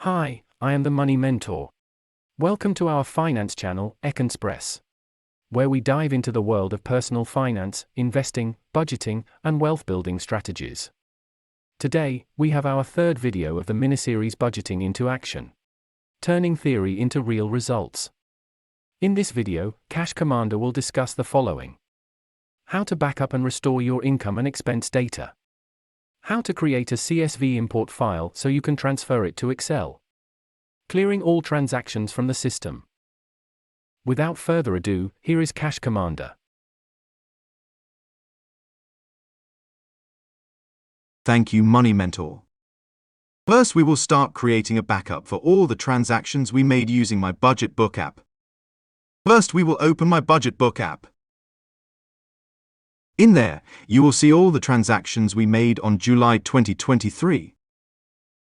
Hi, I am the Money Mentor. Welcome to our finance channel, Econpress, where we dive into the world of personal finance, investing, budgeting, and wealth building strategies. Today, we have our third video of the miniseries Budgeting into Action, turning theory into real results. In this video, Cash Commander will discuss the following: how to back up and restore your income and expense data, how to create a CSV import file so you can transfer it to Excel, clearing all transactions from the system. Without further ado, here is Cash Commander. Thank you, Money Mentor. First, we will start creating a backup for all the transactions we made using my Budget Book app. First, we will open my Budget Book app. In there, you will see all the transactions we made on July 2023.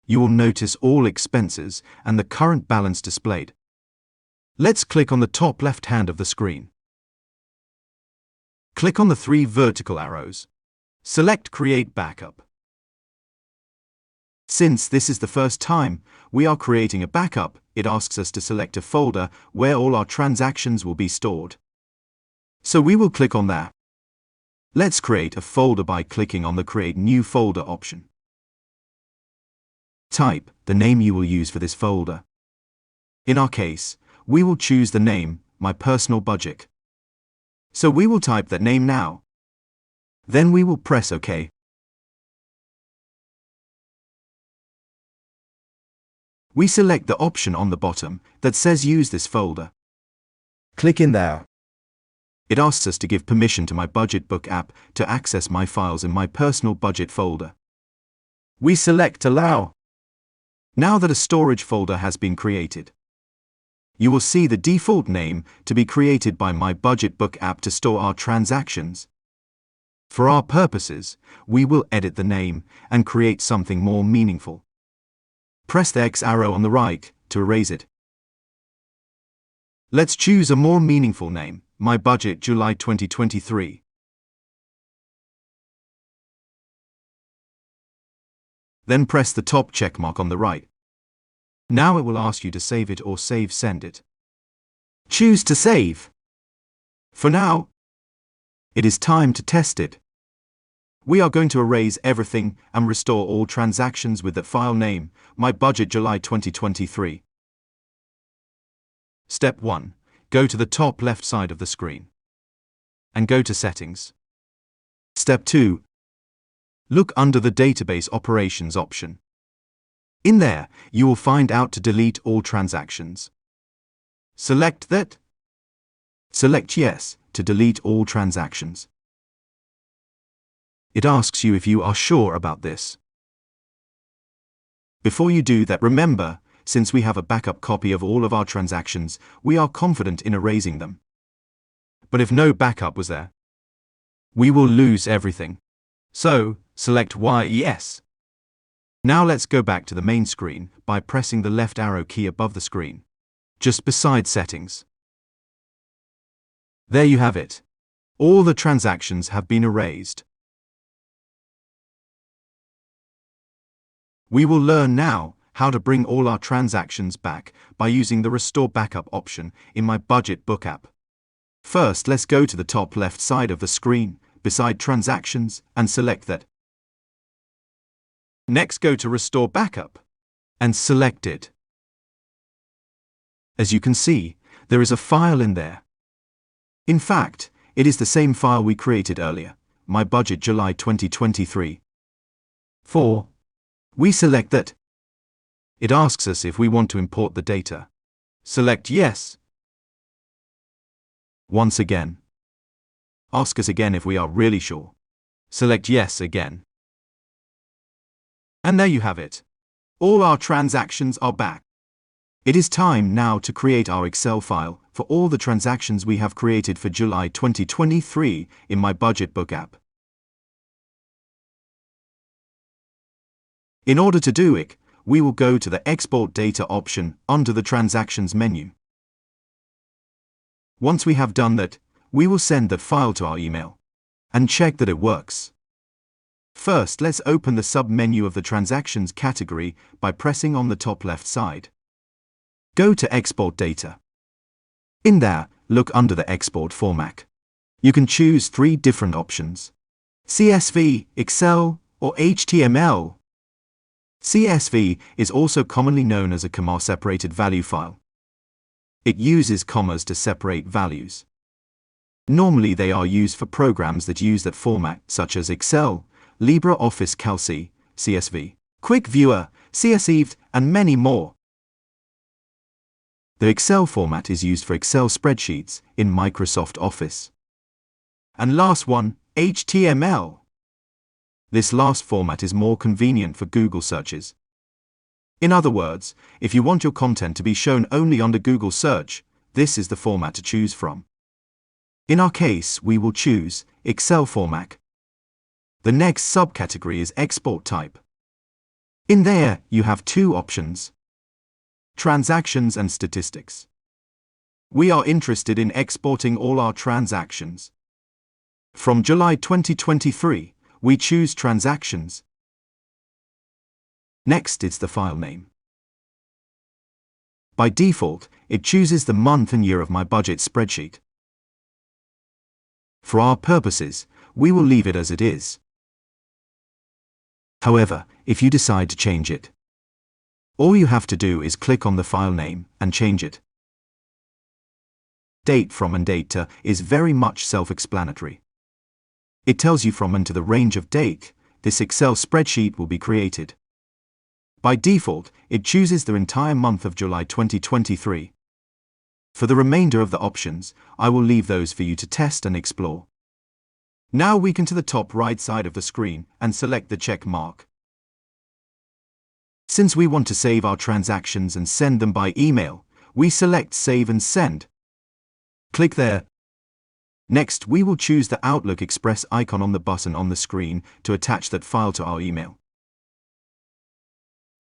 You will notice all expenses and the current balance displayed. Let's click on the top left hand of the screen. Click on the three vertical arrows. Select Create Backup. Since this is the first time we are creating a backup, it asks us to select a folder where all our transactions will be stored. So we will click on that. Let's create a folder by clicking on the Create New Folder option. Type the name you will use for this folder. In our case, we will choose the name, My Personal Budget. So we will type that name now. Then we will press OK. We select the option on the bottom that says Use this folder. Click in there. It asks us to give permission to my Budget Book app to access my files in my personal budget folder. We select Allow. Now that a storage folder has been created, you will see the default name to be created by my Budget Book app to store our transactions. For our purposes, we will edit the name and create something more meaningful. Press the X arrow on the right to erase it. Let's choose a more meaningful name, My Budget July 2023. Then press the top checkmark on the right. Now it will ask you to save it or send it. Choose to save. For now, it is time to test it. We are going to erase everything and restore all transactions with the file name, My Budget July 2023. Step 1. Go to the top left side of the screen and go to Settings. Step 2. Look under the Database Operations option. In there, you will find out to delete all transactions. Select that. Select Yes to delete all transactions. It asks you if you are sure about this. Before you do that, remember, since we have a backup copy of all of our transactions, we are confident in erasing them. But if no backup was there, we will lose everything. So, select Yes. Now let's go back to the main screen by pressing the left arrow key above the screen, just beside Settings. There you have it. All the transactions have been erased. We will learn now how to bring all our transactions back by using the Restore Backup option in my Budget Book app. First, let's go to the top left side of the screen, beside Transactions, and select that. Next, go to Restore Backup, and select it. As you can see, there is a file in there. In fact, it is the same file we created earlier, My Budget July 2023. 4. We select that. It asks us if we want to import the data. Select Yes. Once again. Ask us again if we are really sure. Select Yes again. And there you have it. All our transactions are back. It is time now to create our Excel file for all the transactions we have created for July 2023 in my Budget Book app. In order to do it, we will go to the Export Data option under the Transactions menu. Once we have done that, we will send that file to our email and check that it works. First, let's open the sub-menu of the Transactions category by pressing on the top left side. Go to Export Data. In there, look under the Export Format. You can choose 3 different options: CSV, Excel, or HTML. CSV is also commonly known as a comma-separated value file. It uses commas to separate values. Normally they are used for programs that use that format, such as Excel, LibreOffice Calc, CSV, Quick Viewer, CSV, and many more. The Excel format is used for Excel spreadsheets in Microsoft Office. And last one, HTML. This last format is more convenient for Google searches. In other words, if you want your content to be shown only under Google search, this is the format to choose from. In our case, we will choose Excel format. The next subcategory is Export Type. In there, you have 2 options: Transactions and Statistics. We are interested in exporting all our transactions. From July 2023, we choose Transactions. Next, it's the file name. By default, it chooses the month and year of my budget spreadsheet. For our purposes, we will leave it as it is. However, if you decide to change it, all you have to do is click on the file name and change it. Date from and date to is very much self-explanatory. It tells you from and to the range of date this Excel spreadsheet will be created. By default, it chooses the entire month of July 2023. For the remainder of the options, I will leave those for you to test and explore. Now we can to the top right side of the screen and select the check mark. Since we want to save our transactions and send them by email, we select Save and Send. Click there. Next, we will choose the Outlook Express icon on the button on the screen to attach that file to our email.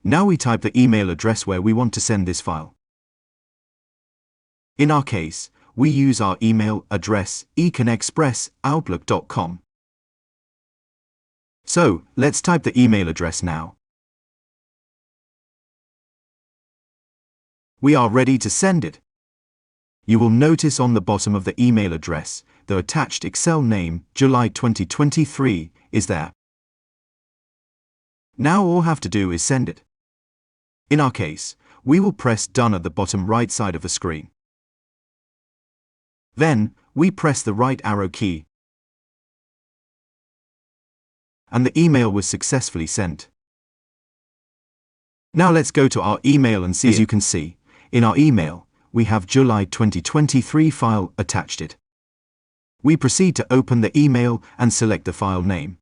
Now we type the email address where we want to send this file. In our case, we use our email address econexpress@outlook.com. So, let's type the email address now. We are ready to send it. You will notice on the bottom of the email address, the attached Excel name, July 2023, is there. Now all have to do is send it. In our case, we will press Done at the bottom right side of the screen. Then, we press the right arrow key, and the email was successfully sent. Now let's go to our email and see. As you can see, in our email, we have July 2023 file attached it. We proceed to open the email and select the file name.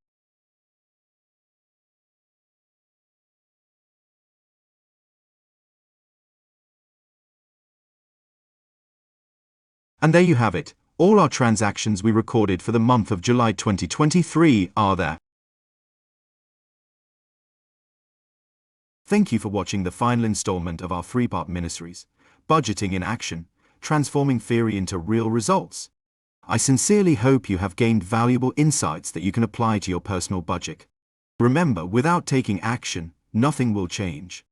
And there you have it. All our transactions we recorded for the month of July 2023 are there. Thank you for watching the final installment of our 3-part miniseries, Budgeting in Action, Transforming Theory into Real Results. I sincerely hope you have gained valuable insights that you can apply to your personal budget. Remember, without taking action, nothing will change.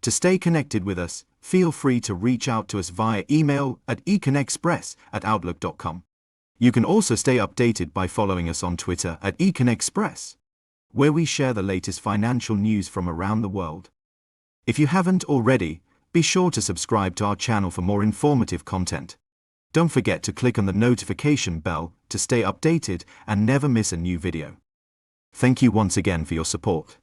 To stay connected with us, feel free to reach out to us via email at econexpress@outlook.com. You can also stay updated by following us on Twitter at econexpress, where we share the latest financial news from around the world. If you haven't already, be sure to subscribe to our channel for more informative content. Don't forget to click on the notification bell to stay updated and never miss a new video. Thank you once again for your support.